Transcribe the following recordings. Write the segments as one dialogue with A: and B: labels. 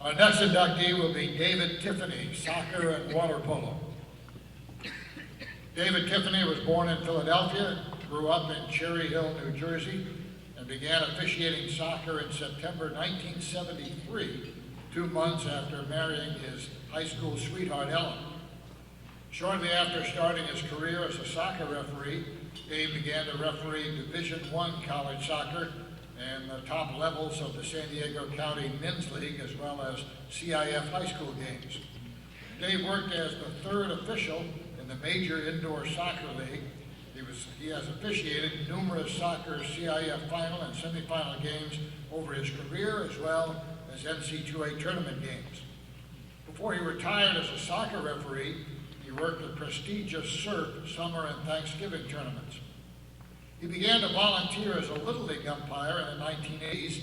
A: Our next inductee will be David Tiffany, soccer and water polo. David Tiffany was born in Philadelphia, grew up in Cherry Hill, New Jersey, and began officiating soccer in September 1973, 2 months after marrying his high school sweetheart, Ellen. Shortly after starting his career as a soccer referee, Dave began to referee Division I college soccer and the top levels of the San Diego County Men's League, as well as CIF high school games. Dave worked as the third official in the major indoor soccer league. He has officiated numerous soccer CIF final and semifinal games over his career, as well as NC2A tournament games. Before he retired as a soccer referee, he worked the prestigious surf, summer, and Thanksgiving tournaments. He began to volunteer as a Little League umpire in the 1980s,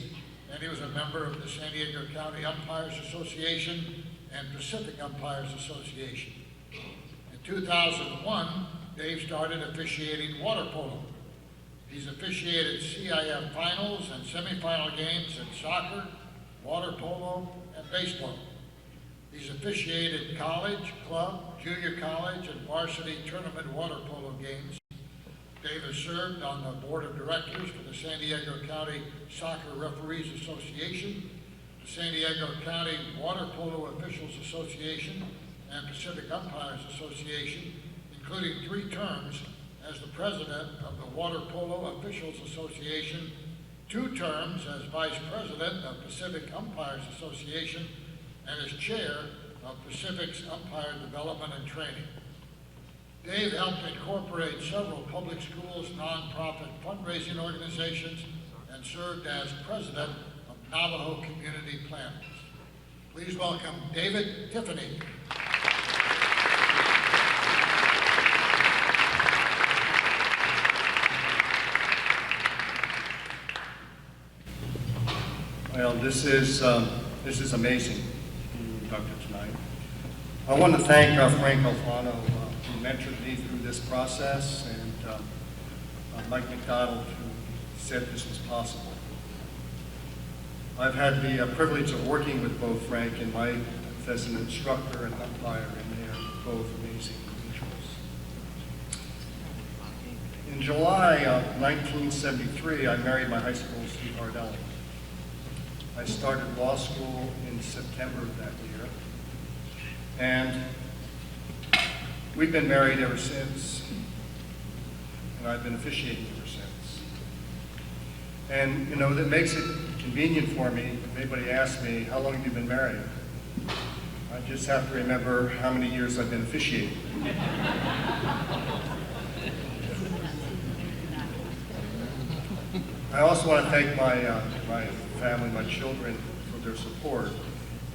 A: and he was a member of the San Diego County Umpires Association and Pacific Umpires Association. In 2001, Dave started officiating water polo. He's officiated CIF finals and semifinal games in soccer, water polo, and baseball. He's officiated college, club, junior college, and varsity tournament water polo games. Dave has served on the board of directors for the San Diego County Soccer Referees Association, the San Diego County Water Polo Officials Association, and Pacific Umpires Association, including 3 terms as the president of the Water Polo Officials Association, 2 terms as vice president of Pacific Umpires Association, and as chair of Pacific's Umpire Development and Training. Dave helped incorporate several public schools, nonprofit fundraising organizations, and served as president of Navajo Community Planners. Please welcome David Tiffany.
B: Well, this is amazing, Dr. Tonight. I want to thank Frank Alfano, who mentored me through this process, and Mike McDonald, who said this was possible. I've had the privilege of working with both Frank and Mike as an instructor and umpire, and they are both amazing individuals. In July of 1973, I married my high school sweetheart, Ellen. I started law school in September of that year, and we've been married ever since, and I've been officiating ever since. And, you know, that makes it convenient for me. If anybody asks me, how long have you been married? I just have to remember how many years I've been officiating. I also want to thank my family, my children, for their support.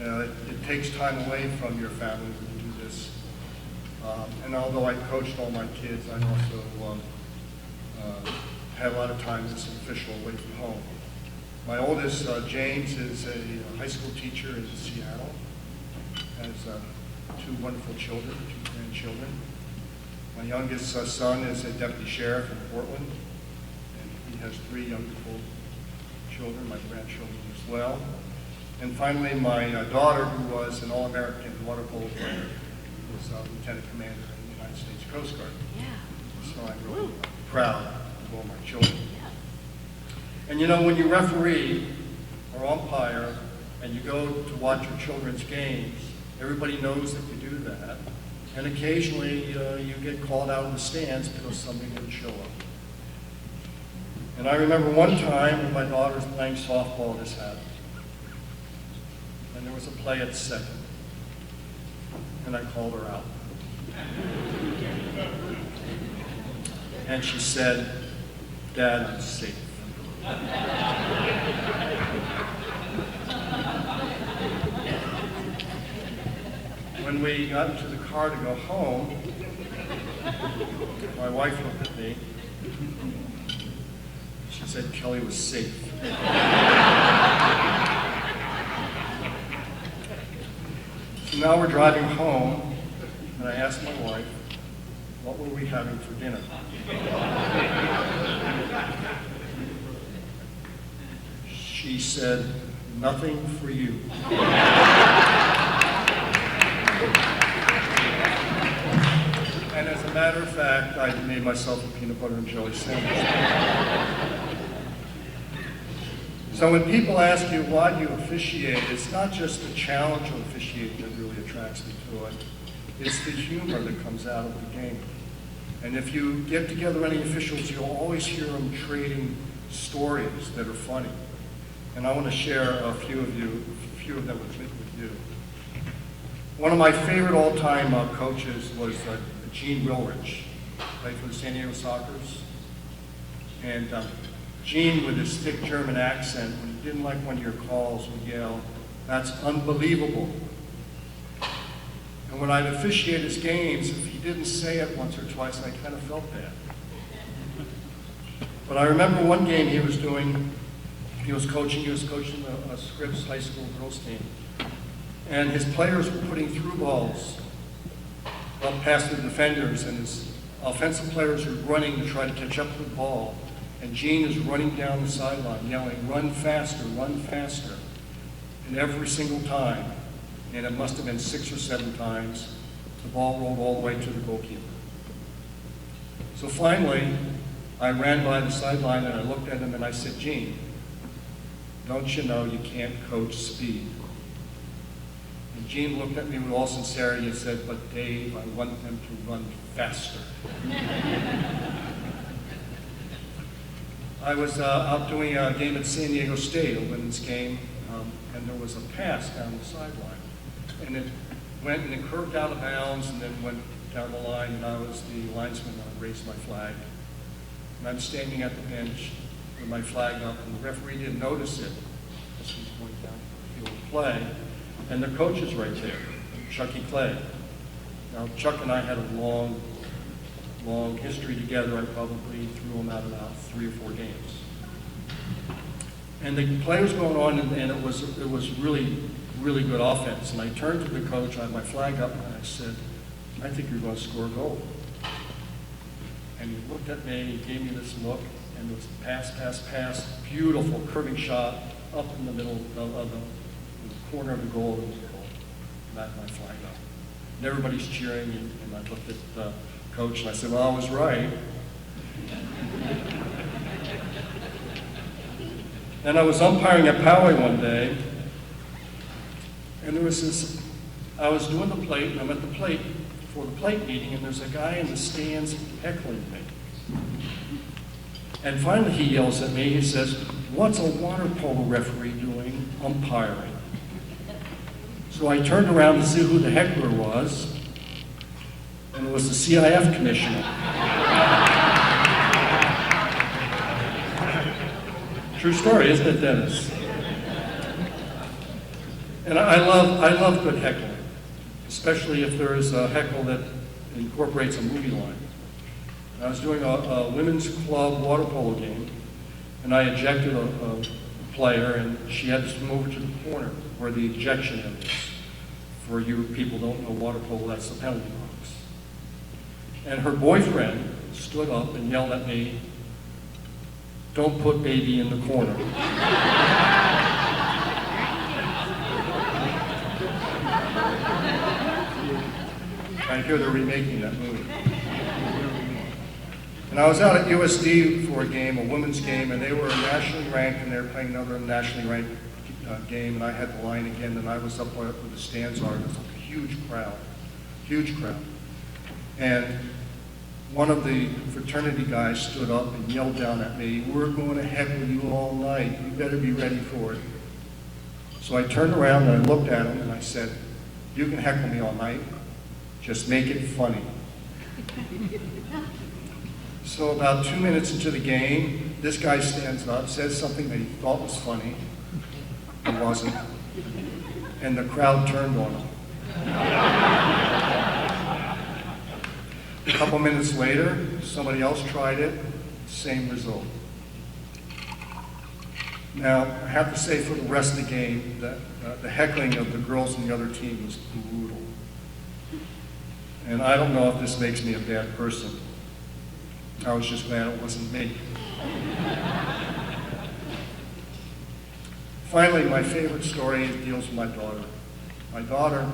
B: You know, it takes time away from your family when you do this. And although I coached all my kids, I also had a lot of time as an official away from home. My oldest, James, is a high school teacher in Seattle, has 2 wonderful children, 2 grandchildren. My youngest son is a deputy sheriff in Portland, and he has 3 wonderful children, my grandchildren as well. And finally, my daughter, who was an All-American water polo player, is a lieutenant commander in the United States Coast Guard. Yeah. So I'm really proud of all my children. Yeah. And you know, when you referee or umpire and you go to watch your children's games, everybody knows that you do that. And occasionally you get called out in the stands because somebody didn't show up. And I remember one time when my daughter was playing softball, this happened. And there was a play at second. And I called her out. And she said, "Dad, I'm safe." When we got into the car to go home, my wife looked at me. She said Kelly was safe. So now we're driving home, and I asked my wife, what were we having for dinner? She said nothing for you. And as a matter of fact, I made myself a peanut butter and jelly sandwich. So when people ask you why do you officiate, it's not just the challenge of officiating that really attracts me to it. It's the humor that comes out of the game. And if you get together any officials, you'll always hear them trading stories that are funny. And I want to share a few of them with you. One of my favorite all-time coaches was Gene Wilrich, played for the San Diego Sockers. And Gene, with his thick German accent, when he didn't like one of your calls, would yell, "That's unbelievable." And when I'd officiate his games, if he didn't say it once or twice, I kind of felt bad. But I remember one game he was coaching a Scripps High School girls team. And his players were putting through balls up past the defenders, and his offensive players were running to try to catch up to the ball. And Gene is running down the sideline yelling, "Run faster, run faster." And every single time, and it must have been 6 or 7 times, the ball rolled all the way to the goalkeeper. So finally, I ran by the sideline and I looked at him and I said, "Gene, don't you know you can't coach speed?" And Gene looked at me with all sincerity and said, "But Dave, I want them to run faster." I was out doing a game at San Diego State, a women's game, and there was a pass down the sideline. And it went and it curved out of bounds and then went down the line, and I was the linesman, and I raised my flag. And I'm standing at the bench with my flag up, and the referee didn't notice it as he's going down the field of play. And the coach is right there, Chucky Clay. Now, Chuck and I had a long history together. I probably threw him out about 3 or 4 games. And the play was going on, and it was really good offense. And I turned to the coach, I had my flag up, and I said, "I think you're going to score a goal." And he looked at me, he gave me this look, and it was pass, beautiful curving shot up in the middle of the corner of the goal. It was a goal. And I had my flag up. And everybody's cheering, and I looked at the coach, and I said, "Well, I was right." And I was umpiring at Poway one day, and there was I was doing the plate, and I'm at the plate for the plate meeting, and there's a guy in the stands heckling me. And finally he yells at me, he says, "What's a water polo referee doing umpiring?" So I turned around to see who the heckler was, and it was the CIF commissioner. True story, isn't it, Dennis? And I love good heckling, especially if there is a heckle that incorporates a movie line. I was doing a women's club water polo game, and I ejected a player, and she had to swim over to the corner where the ejection is. For you people who don't know water polo, that's the penalty box. And her boyfriend stood up and yelled at me, "Don't put baby in the corner." I hear they're remaking that movie. And I was out at USD for a game, a women's game, and they were nationally ranked, and they were playing another nationally ranked game, and I had the line again, and I was up where the stands are, and it was a huge crowd. And one of the fraternity guys stood up and yelled down at me, "We're going to heckle you all night. You better be ready for it." So I turned around and I looked at him and I said, "You can heckle me all night. Just make it funny." So about 2 minutes into the game, this guy stands up, says something that he thought was funny. It wasn't. And the crowd turned on him. A couple minutes later, somebody else tried it, same result. Now, I have to say for the rest of the game, that the heckling of the girls on the other team was brutal. And I don't know if this makes me a bad person. I was just glad it wasn't me. Finally, my favorite story deals with my daughter. My daughter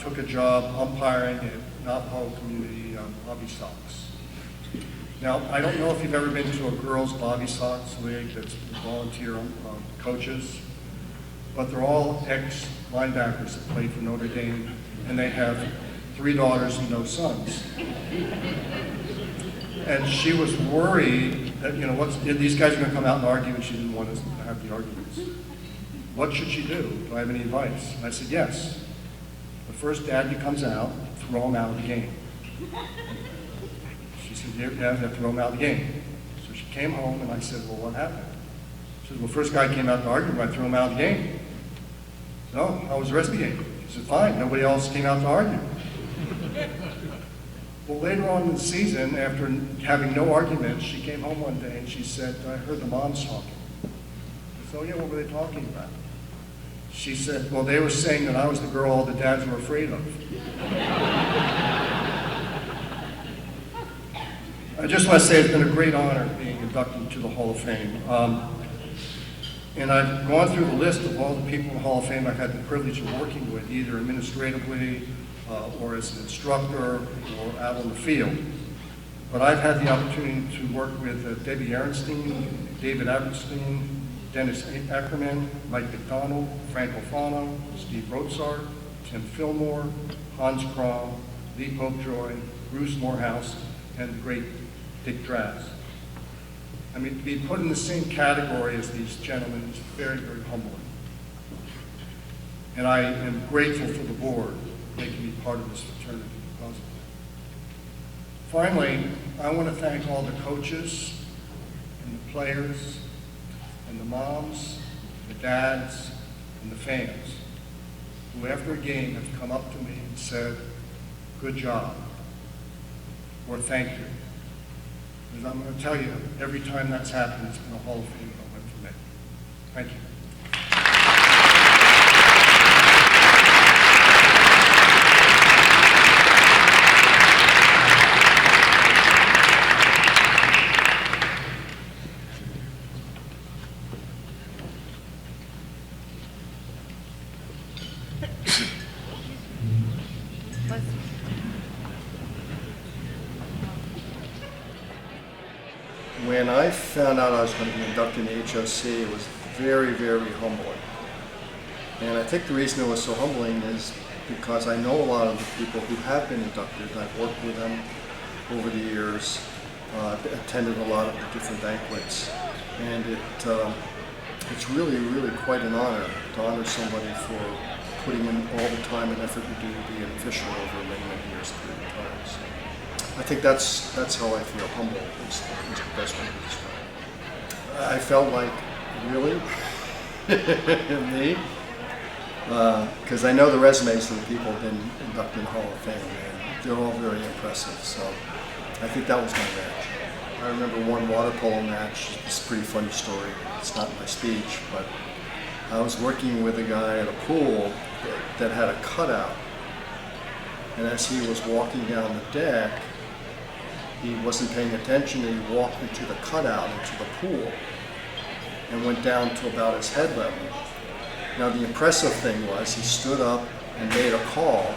B: took a job umpiring at Navajo Community Bobby Sox. Now, I don't know if you've ever been to a girls' Bobby Sox league that's volunteer coaches, but they're all ex-linebackers that played for Notre Dame, and they have 3 daughters and no sons. And she was worried that, these guys are going to come out and argue, and she didn't want to have the arguments. What should she do? Do I have any advice? And I said, yes. The first dad that comes out, throw him out of the game. She said, yeah, I have to throw him out of the game. So she came home, and I said, well, what happened? She said, well, first guy came out to argue, I threw him out of the game. So, how was the rest of the game? She said, fine, nobody else came out to argue. Well, later on in the season, after having no arguments, she came home one day and she said, I heard the moms talking. I said, oh yeah, what were they talking about? She said, well, they were saying that I was the girl all the dads were afraid of. I just want to say it's been a great honor being inducted into the Hall of Fame. And I've gone through the list of all the people in the Hall of Fame I've had the privilege of working with, either administratively or as an instructor or out on the field. But I've had the opportunity to work with Debbie Ehrenstein, David Aberstein, Dennis Ackerman, Mike McDonald, Frank Alfano, Steve Rotsart, Tim Fillmore, Hans Krom, Lee Popejoy, Bruce Morehouse, and the great Dick Draz. I mean, to be put in the same category as these gentlemen is very, very humbling. And I am grateful for the board making me part of this fraternity because of it. Finally, I want to thank all the coaches and the players and the moms, the dads, and the fans who after a game have come up to me and said, good job, or thank you. Because I'm going to tell you, every time that's happened, it's been a Hall of Fame moment for me. Thank you.
C: When I found out I was going to be inducted in the HOC, it was very, very humbling. And I think the reason it was so humbling is because I know a lot of the people who have been inducted. I've worked with them over the years. I've attended a lot of the different banquets. And it's really, really quite an honor to honor somebody for putting in all the time and effort you do to be an official over many, many years period of time. So I think that's how I feel. Humble is the best way to describe it. I felt like, really? Me? Because I know the resumes of the people who have been inducted in the Hall of Fame, and they're all very impressive. So I think that was my match. I remember one water polo match. It's a pretty funny story. It's not in my speech, but I was working with a guy at a pool that had a cutout. And as he was walking down the deck, he wasn't paying attention and he walked into the cutout, into the pool, and went down to about his head level. Now the impressive thing was he stood up and made a call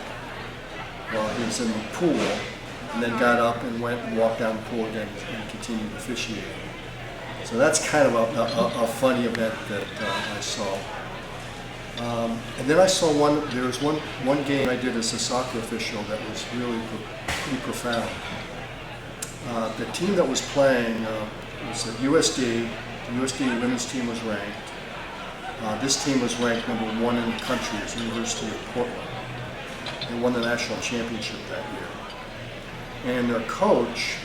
C: while he was in the pool, and then got up and went and walked down the pool again and continued officiating. So that's kind of a funny event that I saw. And then I saw there was one game I did as a soccer official that was really pretty profound. The team that was playing was at USD. The USD women's team was ranked. This team was ranked number 1 in the country. It was the University of Portland. They won the national championship that year. And their coach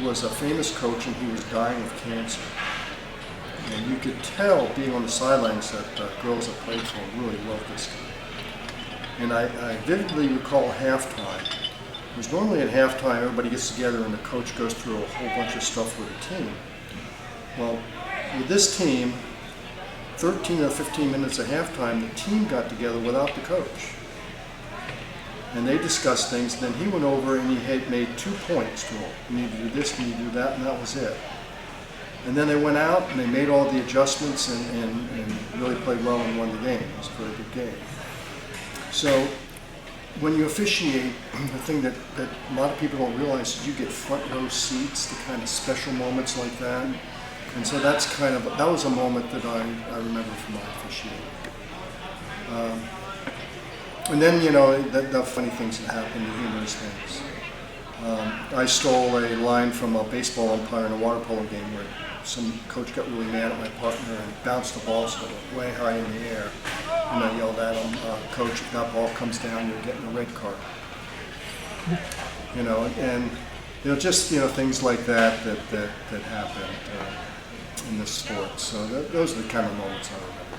C: was a famous coach, and he was dying of cancer. And you could tell, being on the sidelines, that girls that played for him really loved this guy. And I vividly recall halftime. Because normally at halftime, everybody gets together and the coach goes through a whole bunch of stuff with the team. Well, with this team, 13 or 15 minutes at halftime, the team got together without the coach. And they discussed things, and then he went over and he had made 2 points to them. You need to do this, you need to do that, and that was it. And then they went out and they made all the adjustments and really played well and won the game. It was a very good game. So when you officiate, the thing that a lot of people don't realize is you get front row seats to kind of special moments like that. And so that was a moment that I remember from my officiating. And then, the funny things that happen, the humorous things. I stole a line from a baseball umpire in a water polo game where some coach got really mad at my partner and bounced the ball so it went way high in the air. And I yelled at him, "Coach, if that ball comes down, you're getting a red card." And just things like that happen in the sport. So those are the kind of moments I remember.